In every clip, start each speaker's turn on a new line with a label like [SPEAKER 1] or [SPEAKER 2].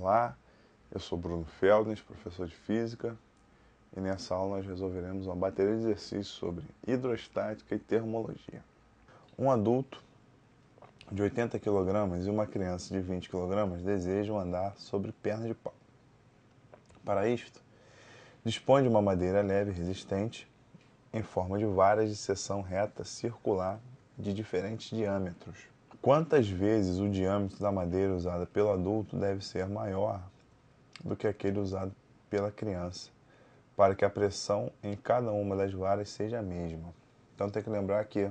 [SPEAKER 1] Olá, eu sou Bruno Feldnes, professor de Física, e nessa aula nós resolveremos uma bateria de exercícios sobre hidrostática e termologia. Um adulto de 80 kg e uma criança de 20 kg desejam andar sobre pernas de pau. Para isto, dispõe de uma madeira leve e resistente em forma de varas de seção reta circular de diferentes diâmetros. Quantas vezes o diâmetro da madeira usada pelo adulto deve ser maior do que aquele usado pela criança, para que a pressão em cada uma das varas seja a mesma? Então tem que lembrar que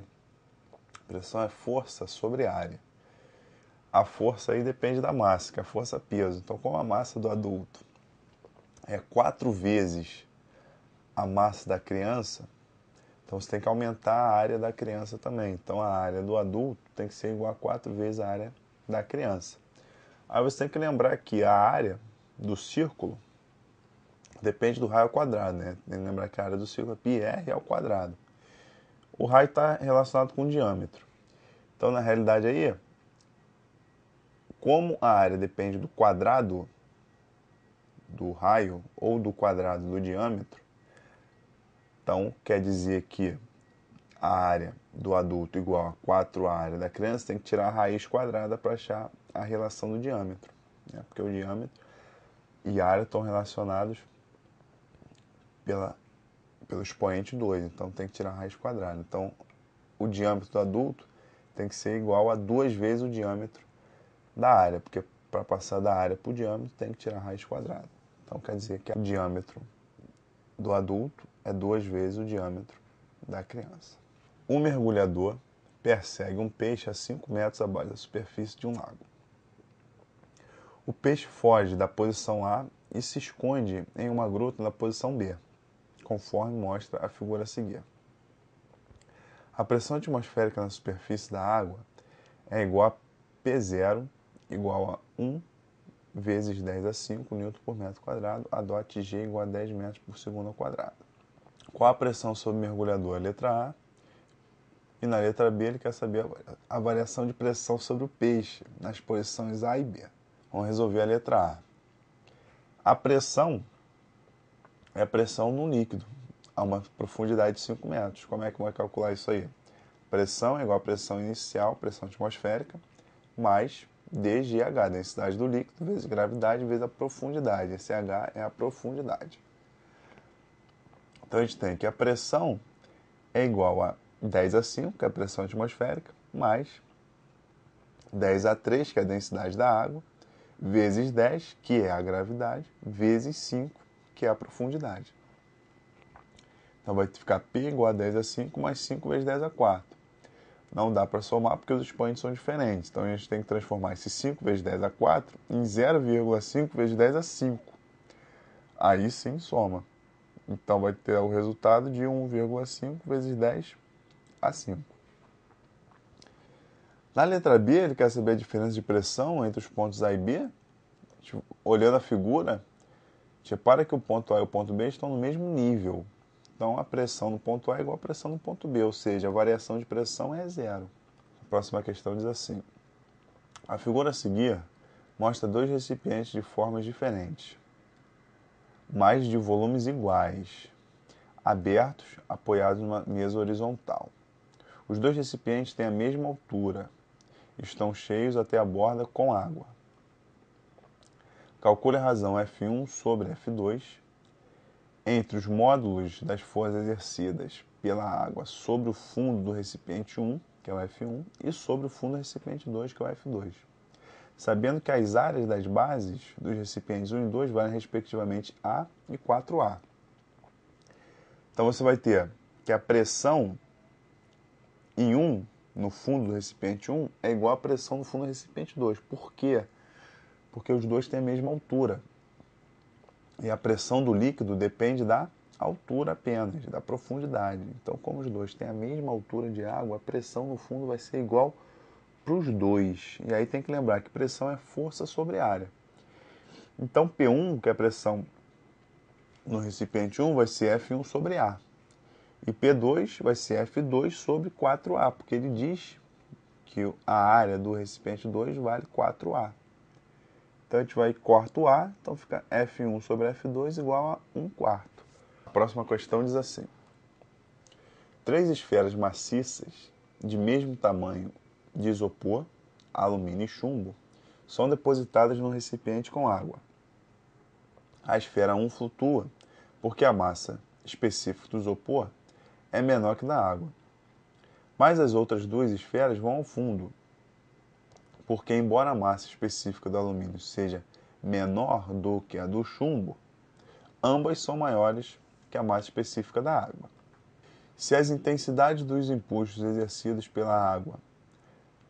[SPEAKER 1] pressão é força sobre área. A força aí depende da massa, que é a força peso. Então, como a massa do adulto é 4 vezes a massa da criança, então você tem que aumentar a área da criança também. Então a área do adulto tem que ser igual a 4 vezes a área da criança. Aí você tem que lembrar que a área do círculo depende do raio ao quadrado, né? Tem que lembrar que a área do círculo é πr ao quadrado. O raio está relacionado com o diâmetro. Então, na realidade aí, como a área depende do quadrado do raio ou do quadrado do diâmetro, então quer dizer que a área do adulto igual a 4 a área da criança, tem que tirar a raiz quadrada para achar a relação do diâmetro, né? Porque o diâmetro e a área estão relacionados pelo expoente 2, então tem que tirar a raiz quadrada. Então, o diâmetro do adulto tem que ser igual a 2 vezes o diâmetro da área, porque para passar da área para o diâmetro tem que tirar a raiz quadrada. Então, quer dizer que o diâmetro do adulto é 2 vezes o diâmetro da criança. Um mergulhador persegue um peixe a 5 metros abaixo da superfície de um lago. O peixe foge da posição A e se esconde em uma gruta na posição B, conforme mostra a figura a seguir. A pressão atmosférica na superfície da água é igual a P0 igual a 1 vezes 10 a 5 Nm por metro quadrado, a dot G igual a 10 metros por segundo ao quadrado. Qual a pressão sobre o mergulhador? A letra A. E na letra B ele quer saber a variação de pressão sobre o peixe nas posições A e B. Vamos resolver a letra A. A pressão é a pressão no líquido, a uma profundidade de 5 metros. Como é que vai calcular isso aí? Pressão é igual a pressão inicial, pressão atmosférica, mais dGH, densidade do líquido, vezes gravidade, vezes a profundidade. Esse H é a profundidade. Então a gente tem que a pressão é igual a 10 a 5, que é a pressão atmosférica, mais 10 a 3, que é a densidade da água, vezes 10, que é a gravidade, vezes 5, que é a profundidade. Então vai ficar P igual a 10 a 5 mais 5 vezes 10 a 4. Não dá para somar porque os expoentes são diferentes. Então a gente tem que transformar esse 5 vezes 10 a 4 em 0,5 vezes 10 a 5. Aí sim soma. Então vai ter o resultado de 1,5 vezes 10 a 5. Na letra B, ele quer saber a diferença de pressão entre os pontos A e B. Olhando a figura, repara que o ponto A e o ponto B estão no mesmo nível. Então a pressão no ponto A é igual à pressão no ponto B, ou seja, a variação de pressão é zero. A próxima questão diz assim. A figura a seguir mostra 2 recipientes de formas diferentes, mas de volumes iguais, abertos, apoiados numa mesa horizontal. Os 2 recipientes têm a mesma altura, estão cheios até a borda com água. Calcule a razão F1 sobre F2 entre os módulos das forças exercidas pela água sobre o fundo do recipiente 1, que é o F1, e sobre o fundo do recipiente 2, que é o F2. Sabendo que as áreas das bases dos recipientes 1 e 2 valem respectivamente A e 4A. Então você vai ter que a pressão em 1 no fundo do recipiente 1 é igual à pressão no fundo do recipiente 2. Por quê? Porque os dois têm a mesma altura. E a pressão do líquido depende da altura apenas, da profundidade. Então, como os dois têm a mesma altura de água, a pressão no fundo vai ser igual para os dois. E aí tem que lembrar que pressão é força sobre área. Então, P1, que é a pressão no recipiente 1, vai ser F1 sobre A. E P2 vai ser F2 sobre 4A, porque ele diz que a área do recipiente 2 vale 4A. Então a gente vai e corta o A, então fica F1 sobre F2 igual a 1/4. A próxima questão diz assim: 3 esferas maciças de mesmo tamanho de isopor, alumínio e chumbo são depositadas num recipiente com água. A esfera 1 flutua porque a massa específica do isopor é menor que da água. Mas as outras duas esferas vão ao fundo, porque embora a massa específica do alumínio seja menor do que a do chumbo, ambas são maiores que a massa específica da água. Se as intensidades dos impulsos exercidos pela água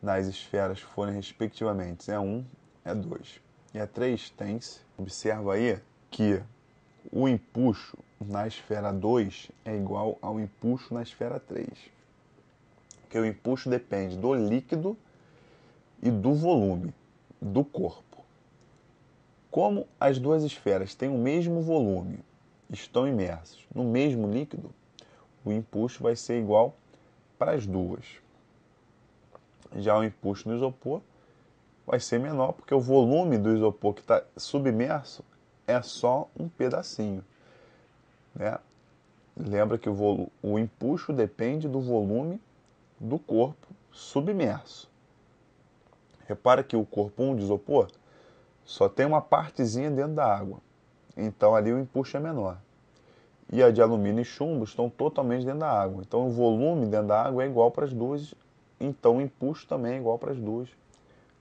[SPEAKER 1] nas esferas forem respectivamente E1, E2 e E3, tem-se, observa aí que o empuxo na esfera 2 é igual ao empuxo na esfera 3. Porque o empuxo depende do líquido e do volume do corpo. Como as duas esferas têm o mesmo volume, estão imersas no mesmo líquido, o empuxo vai ser igual para as duas. Já o empuxo no isopor vai ser menor, porque o volume do isopor que está submerso é só um pedacinho, né? Lembra que o empuxo depende do volume do corpo submerso. Repara que o corpo 1 de isopor só tem uma partezinha dentro da água, então ali o empuxo é menor. E a de alumínio e chumbo estão totalmente dentro da água, então o volume dentro da água é igual para as duas, então o empuxo também é igual para as duas.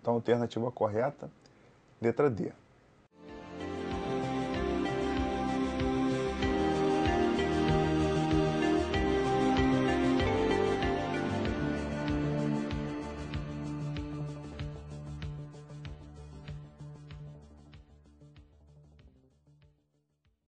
[SPEAKER 1] Então a alternativa correta, letra D.